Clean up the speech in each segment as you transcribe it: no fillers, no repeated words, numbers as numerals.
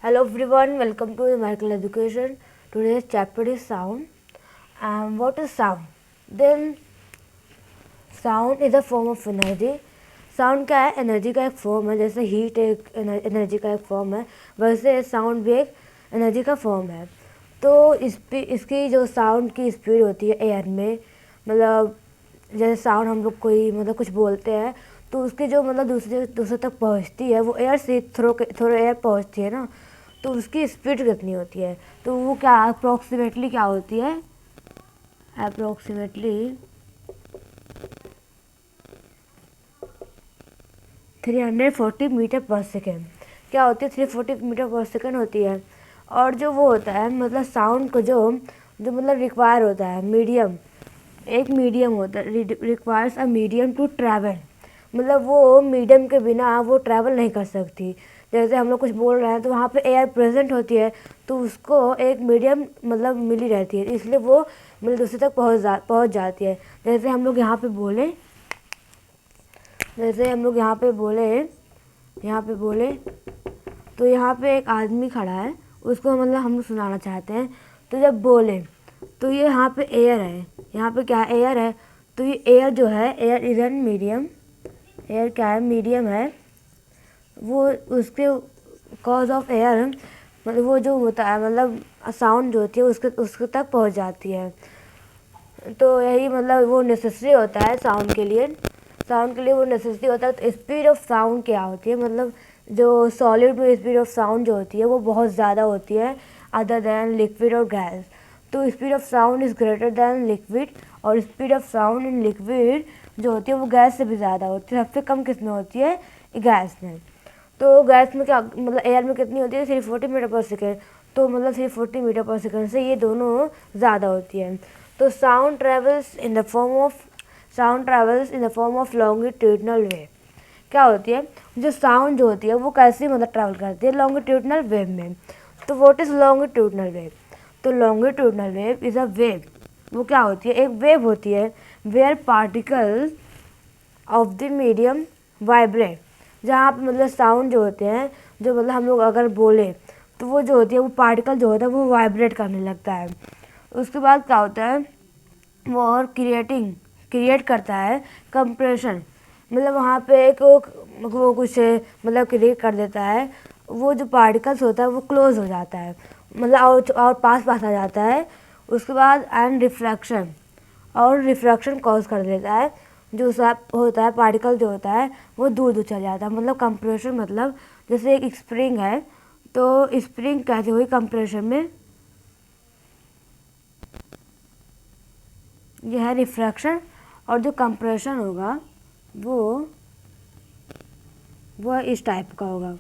Hello everyone, welcome to the Medical Education. Today's chapter is sound. And what is sound? Then sound is a form of energy. Sound क्या है? Energy का एक form है. जैसे heat एक energy का एक फॉर्म है, वैसे साउंड भी एक एनर्जी का फॉर्म है. तो इसकी जो साउंड की स्पीड होती है एयर में, मतलब जैसे साउंड हम लोग कोई मतलब कुछ बोलते हैं तो उसकी जो मतलब दूसरे तक पहुंचती है वो एयर से थ्रो एयर पहुंचती है ना, तो उसकी स्पीड कितनी होती है? तो वो क्या अप्रोक्सीमेटली क्या होती है? अप्रोक्सीमेटली 340 मीटर पर सेकेंड. क्या होती है? 340 मीटर पर सेकेंड होती है. और जो वो होता है मतलब साउंड को जो मतलब रिक्वायर होता है मीडियम, एक मीडियम होता है, requires a medium to travel. मतलब वो मीडियम के बिना वो ट्रैवल नहीं कर सकती. जैसे हम लोग कुछ बोल रहे हैं तो वहाँ पे एयर प्रेजेंट होती है, तो उसको एक मीडियम मतलब मिली रहती है, इसलिए वो मतलब दूसरे तक पहुँच जाती है. जैसे हम लोग यहाँ पे बोले तो यहाँ पे एक आदमी खड़ा है, उसको मतलब हम लोग सुनाना चाहते हैं. तो जब बोले तो ये यहाँ पे एयर है, यहाँ पे क्या एयर है, तो ये एयर जो है, air is an medium. Air क्या है? मीडियम है. वो उसके कॉज ऑफ एयर मतलब वो जो होता है मतलब साउंड जो होती है उसके तक पहुँच जाती है. तो यही मतलब वो नेसेसरी होता है साउंड के लिए वो नेसेसरी होता है. तो स्पीड ऑफ साउंड क्या होती है? मतलब जो सॉलिड में स्पीड ऑफ साउंड जो होती है वो बहुत ज़्यादा होती है अदर दैन लिक्विड और गैस. तो speed of sound is greater than liquid, और speed of sound in liquid जो होती है वो गैस से भी ज़्यादा होती है. सबसे कम किस में होती है? गैस में. तो गैस में क्या मतलब एयर में कितनी होती है? 340 मीटर पर सेकेंड. तो मतलब 340 मीटर पर सेकेंड से ये दोनों ज़्यादा होती है. तो sound travels in the form of longitudinal wave. क्या होती है? जो साउंड जो होती है वो कैसे मतलब ट्रैवल करती है? लॉन्गिट्यूडनल वेव में. तो व्हाट इज़ लॉन्गिट्यूडनल वेव? तो longitudinal wave is a wave. वो क्या होती है? एक वेव होती है where particles of the medium vibrate. जहाँ पे मतलब साउंड जो होते हैं, जो मतलब हम लोग अगर बोले तो वो जो होती है वो पार्टिकल जो होता है वो वाइब्रेट करने लगता है. उसके बाद क्या होता है? वो और क्रिएट करता है कंप्रेशन. मतलब वहाँ पे एक वो कुछ मतलब क्रिएट कर देता है. वो जो पार्टिकल्स होता है वो क्लोज हो जाता है, मतलब और पास आ जाता है. उसके बाद एंड रिफ्रैक्शन कॉज कर देता है. जो सब होता है पार्टिकल जो होता है वो दूर चल जाता है. मतलब कंप्रेशन मतलब जैसे एक स्प्रिंग है, तो स्प्रिंग कैसे हुई? कंप्रेशन में. यह है रिफ्रैक्शन. और जो कंप्रेशन होगा वो इस टाइप का होगा.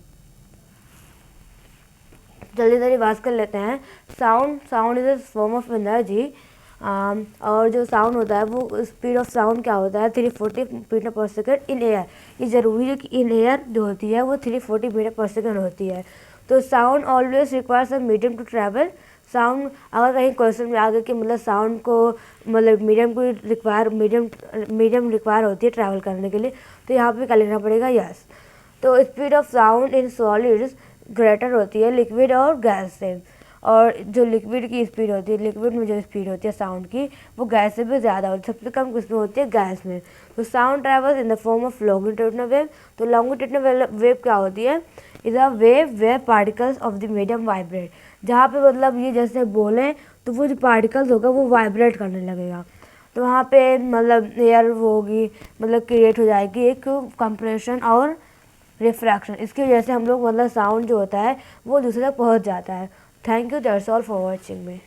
जल्दी बात कर लेते हैं. Sound is a form of energy. और जो साउंड होता है वो स्पीड ऑफ साउंड क्या होता है? 340 मीटर पर सेकेंड इन एयर. ये ज़रूरी है कि इन एयर जो होती है वो 340 मीटर पर सेकेंड होती है. तो sound always requires a medium to travel. Sound अगर कहीं क्वेश्चन में आ गया कि मतलब साउंड को मतलब मीडियम रिक्वायर होती है ट्रैवल करने के लिए, तो यहाँ पे क्या लिखना पड़ेगा? यस. तो speed of sound in solids greater होती है लिक्विड और गैस से. और जो लिक्विड की स्पीड होती है, लिक्विड में जो स्पीड होती है साउंड की, वो गैस से भी ज़्यादा होती है. सबसे कम किसमें होती है? गैस में. तो sound travels in the form of longitudinal wave. तो लॉन्गिट्यूडनल वेव क्या होती है? Is a wave where particles of the medium vibrate. जहाँ पे मतलब ये जैसे बोले तो वो जो पार्टिकल्स होगा वो वाइब्रेट करने लगेगा. तो वहाँ पे मतलब एयर वो होगी, मतलब क्रिएट हो जाएगी एक कंप्रेशन और रिफ्रैक्शन. इसकी वजह से हम लोग मतलब साउंड जो होता है वो दूसरे तक पहुँच जाता है. Thank you. That's all for watching me.